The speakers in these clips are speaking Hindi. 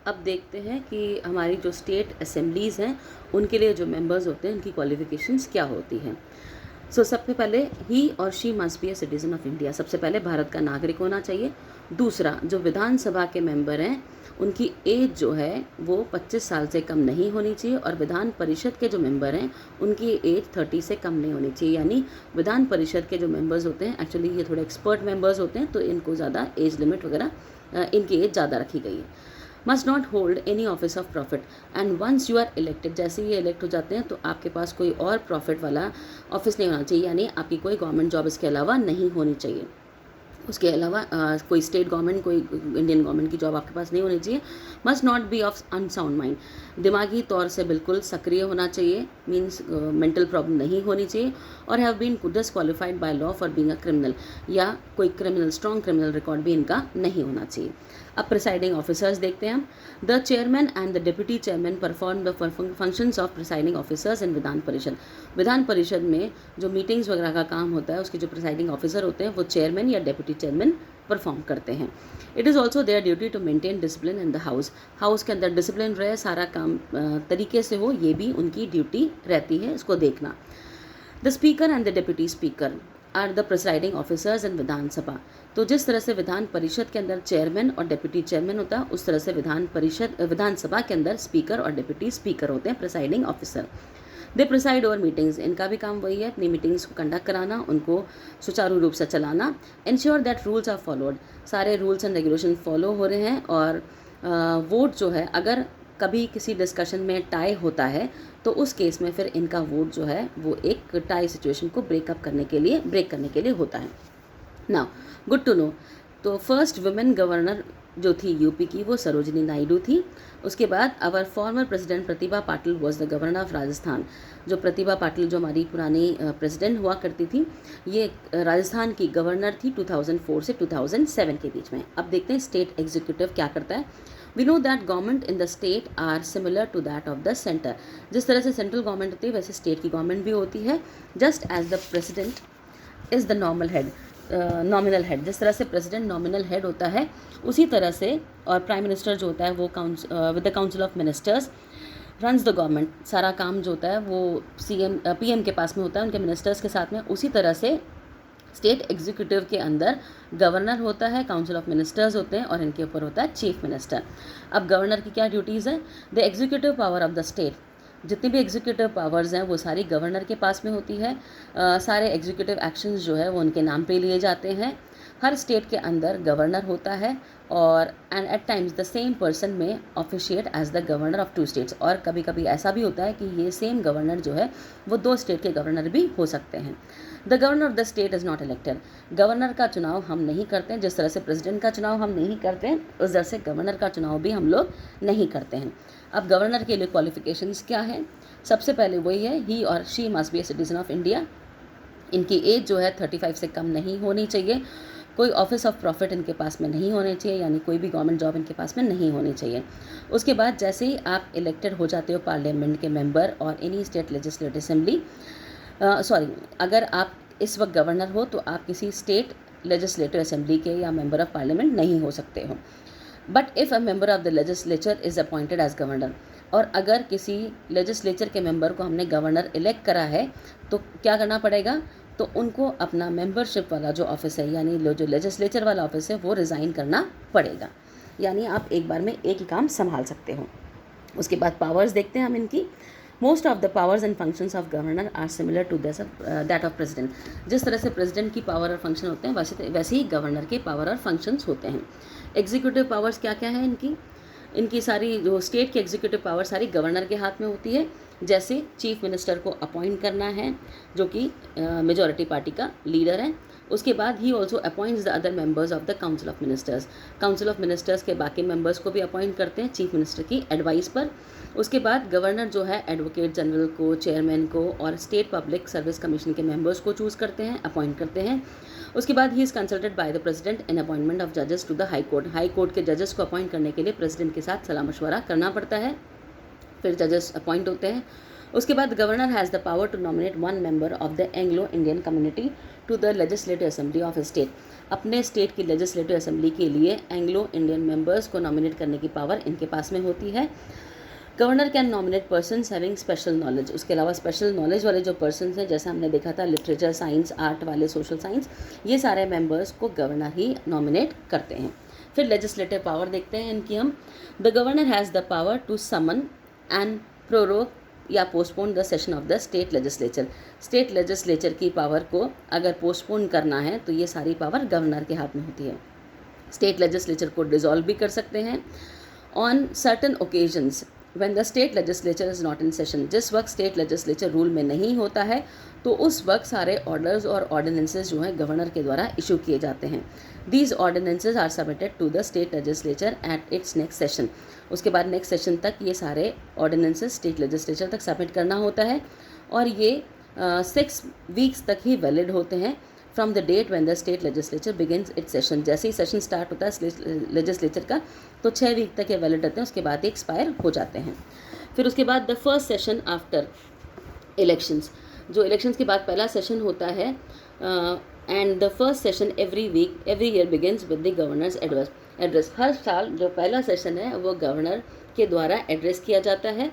अब देखते हैं कि हमारी जो स्टेट असेंबलीज़ हैं उनके लिए जो मेंबर्स होते हैं उनकी क्वालिफ़िकेशंस क्या होती हैं। सबसे पहले ही और she must be a citizen of India, सबसे पहले भारत का नागरिक होना चाहिए। दूसरा, जो विधानसभा के मेंबर हैं उनकी एज जो है वो 25 साल से कम नहीं होनी चाहिए, और विधान परिषद के जो मेंबर हैं उनकी एज 30 से कम नहीं होनी चाहिए। यानी विधान परिषद के जो मेंबर्स होते हैं, एक्चुअली ये थोड़े एक्सपर्ट मेंबर्स होते हैं, तो इनको ज़्यादा एज लिमिट वगैरह इनकी एज ज़्यादा रखी गई है। Must not hold any office of profit and once you are elected, जैसे ही ये इलेक्ट हो जाते हैं तो आपके पास कोई और प्रॉफिट वाला ऑफिस नहीं होना चाहिए, यानी आपकी कोई गवर्नमेंट जॉब इसके अलावा नहीं होनी चाहिए। उसके अलावा कोई स्टेट गवर्नमेंट, कोई इंडियन गवर्नमेंट की जॉब आपके पास नहीं होनी चाहिए। Must not be of unsound mind, दिमागी तौर से बिल्कुल सक्रिय होना चाहिए, मीन्स मेंटल प्रॉब्लम नहीं होनी चाहिए। और have been disqualified by law for being a criminal, या कोई क्रिमिनल स्ट्रॉन्ग क्रिमिनल रिकॉर्ड भी इनका नहीं होना चाहिए। अब प्रिसाइडिंग ऑफिसर्स देखते हैं हम। The chairman and the deputy chairman perform the functions of presiding officers इन विधान परिषद। विधान परिषद में जो मीटिंग्स वगैरह का काम होता है उसके जो प्रिसाइडिंग ऑफिसर होते हैं वो चेयरमैन या डिप्टी चेयरमैन परफॉर्म करते हैं। It is also their duty to maintain discipline in the house, house के अंदर डिसिप्लिन रहे, सारा काम तरीके से हो, ये भी उनकी ड्यूटी रहती है, इसको देखना। The speaker and the deputy speaker are the presiding officers in Vidhan Sabha. तो जिस तरह से विधान परिषद के अंदर चेयरमैन और डिप्टी चेयरमैन होता है, उस तरह से विधानसभा के अंदर स्पीकर और डिप्टी स्पीकर होते हैं, प्रिसाइडिंग ऑफिसर। दे प्रिसाइड ओवर मीटिंग्स, इनका भी काम वही है, अपनी मीटिंग्स को कंडक्ट कराना, उनको सुचारू रूप से चलाना। Ensure that rules are followed, सारे रूल्स एंड रेगुलेशन फॉलो हो रहे हैं। और वोट जो है, अगर कभी किसी डिस्कशन में टाई होता है तो उस केस में फिर इनका वोट जो है वो एक टाई सिचुएशन को ब्रेक करने के लिए होता है। नाउ गुड टू नो, तो फर्स्ट वुमेन गवर्नर जो थी यूपी की वो सरोजिनी नायडू थी। उसके बाद our former president Pratibha Patil was the governor of Rajasthan. जो प्रतिभा पाटिल जो हमारी पुरानी प्रेसिडेंट हुआ करती थी, ये राजस्थान की गवर्नर थी 2004 से 2007 के बीच में। अब देखते हैं स्टेट एग्जीक्यूटिव क्या करता है। We know that government in the state are similar to that of the centre, जिस तरह से सेंट्रल गवर्नमेंट होती है वैसे स्टेट की गवर्नमेंट भी होती है। Just as the president is the nominal head, जिस तरह से प्रेसिडेंट नॉमिनल हेड होता है उसी तरह से, और प्राइम मिनिस्टर जो होता है वो with the council of ministers runs the government, सारा काम जो होता है वो पीएम के पास में होता है, उनके मिनिस्टर्स के साथ में। उसी तरह से स्टेट एग्जीक्यूटिव के अंदर गवर्नर होता है, काउंसिल ऑफ मिनिस्टर्स होते हैं, और इनके ऊपर होता है चीफ मिनिस्टर। अब गवर्नर की क्या ड्यूटीज़ हैं। The executive power of the state, जितनी भी एग्जीक्यूटिव पावर्स हैं वो सारी गवर्नर के पास में होती है। सारे एग्जीक्यूटिव एक्शंस जो है वो उनके नाम पे लिए जाते हैं। हर स्टेट के अंदर गवर्नर होता है, और and at times the same person may officiate as the governor of 2 states, और कभी कभी ऐसा भी होता है कि ये सेम गवर्नर जो है वो 2 स्टेट के गवर्नर भी हो सकते हैं। The governor of the state is not elected, governor का चुनाव हम नहीं करते हैं, जिस तरह से प्रेसिडेंट का चुनाव हम नहीं करते हैं उस तरह से गवर्नर का चुनाव भी हम लोग नहीं करते हैं। अब गवर्नर के लिए क्वालिफिकेशंस क्या हैं। सबसे पहले वही है, ही और she must be a citizen of India, इनकी एज जो है 35 से कम नहीं होनी चाहिए। कोई ऑफिस ऑफ प्रॉफिट इनके पास में नहीं होने चाहिए, यानी कोई भी गवर्नमेंट जॉब इनके पास में नहीं होनी चाहिए। उसके बाद जैसे ही आप इलेक्टेड हो जाते हो पार्लियामेंट के मेंबर और एनी स्टेट लेजिस्लेटिव असेंबली, अगर आप इस वक्त गवर्नर हो तो आप किसी स्टेट लेजिस्लेटिव असेंबली के या मेंबर ऑफ पार्लियामेंट नहीं हो सकते हो। But if a member of the legislature is appointed as governor, और अगर किसी लेजिस्लेचर के मेंबर को हमने गवर्नर इलेक्ट करा है तो क्या करना पड़ेगा, तो उनको अपना मेंबरशिप वाला जो ऑफिस है, यानी जो लेजिस्लेचर वाला ऑफिस है वो रिज़ाइन करना पड़ेगा। यानी आप एक बार में एक ही काम संभाल सकते हो। उसके बाद पावर्स देखते हैं हम इनकी। Most of the powers and functions of governor are similar to that of president, जिस तरह से प्रेसिडेंट की पावर और फंक्शन होते हैं वैसे ही गवर्नर के पावर और फंक्शंस होते हैं। एग्जीक्यूटिव पावर्स क्या क्या है इनकी सारी जो स्टेट की एग्जीक्यूटिव पावर सारी गवर्नर के हाथ में होती है। जैसे चीफ मिनिस्टर को अपॉइंट करना है, जो कि मेजॉरिटी पार्टी का लीडर है। उसके बाद he also appoints the other members of the council of ministers, council of ministers के बाकी मेंबर्स को भी अपॉइंट करते हैं चीफ मिनिस्टर की एडवाइस पर। उसके बाद गवर्नर जो है एडवोकेट जनरल को, चेयरमैन को और स्टेट पब्लिक सर्विस कमीशन के मेंबर्स को चूज़ करते हैं, अपॉइंट करते हैं। उसके बाद he is consulted by the president in appointment of जजेस to the high court, high court के जजेस को अपॉइंट करने के लिए प्रेसिडेंट के साथ सलाह मशवरा करना पड़ता है, फिर जजेस अपॉइंट होते हैं। उसके बाद governor has the power to nominate 1 member of the Anglo Indian community to the legislative assembly of state. अपने स्टेट की लेजिस्लेटिव असेंबली के लिए एंग्लो इंडियन मेंबर्स को नॉमिनेट करने की पावर इनके पास में होती है। Governor can nominate persons having special knowledge, उसके अलावा स्पेशल नॉलेज वाले जो पर्सनस हैं, जैसा हमने देखा था लिटरेचर, साइंस, आर्ट वाले, सोशल साइंस, ये सारे मेंबर्स को गवर्नर ही नॉमिनेट करते हैं। फिर लेजिस्लेटिव पावर देखते हैं इनकी हम। The governor has the power to summon and prorogue या postpone the session of the state legislature. State legislature की पावर को अगर पोस्टपोन करना है तो ये सारी पावर गवर्नर के हाथ में होती है। स्टेट लेजिस्लेचर को डिसॉल्व भी कर सकते हैं on certain occasions when the state legislature is not in session. जिस वक्त स्टेट लेजिस्लेचर रूल में नहीं होता है तो उस वक्त सारे ऑर्डर्स और ऑर्डिनेंसेस जो हैं गवर्नर के द्वारा इशू किए जाते हैं। These ordinances are submitted to the state legislature at its next session. उसके बाद नेक्स्ट सेशन तक ये सारे ऑर्डिनेंसेस स्टेट लेजिस्लेचर तक सबमिट करना होता है और ये 6 वीक्स तक ही वैलिड होते हैं from the date when the state legislature begins its session. जैसे ही सेशन स्टार्ट होता है लेजिस्लेचर का तो 6 वीक तक ये वैलिड रहते हैं, उसके बाद ये एक्सपायर हो जाते हैं। फिर उसके बाद the first session after elections, जो इलेक्शंस के बाद पहला सेशन होता है and the first session every year begins with the governor's address. हर साल जो पहला सेशन है वो गवर्नर के द्वारा एड्रेस किया जाता है।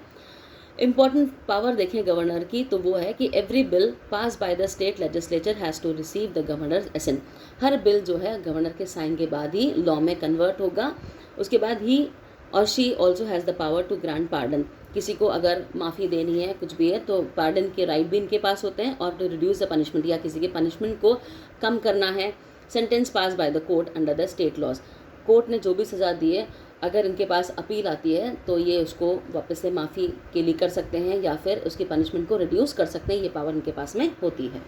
इम्पॉर्टेंट पावर देखें गवर्नर की तो वो है कि every bill pass by the state legislature has to receive the governor's assent. हर बिल जो है गवर्नर के साइन के बाद ही लॉ में कन्वर्ट होगा। उसके बाद ही और she also has the power to grant pardon. किसी को अगर माफ़ी देनी है, कुछ भी है, तो पार्डन के राइट भी इनके पास होते हैं। और टू रिड्यूस द पनिशमेंट, या किसी के पनिशमेंट को कम करना है, sentence pass by the court under the state laws. Court ने जो भी सज़ा दी है अगर इनके पास अपील आती है तो ये उसको वापस से माफ़ी के लिए कर सकते हैं या फिर उसकी पनिशमेंट को रिड्यूस कर सकते हैं। ये पावर इनके पास में होती है।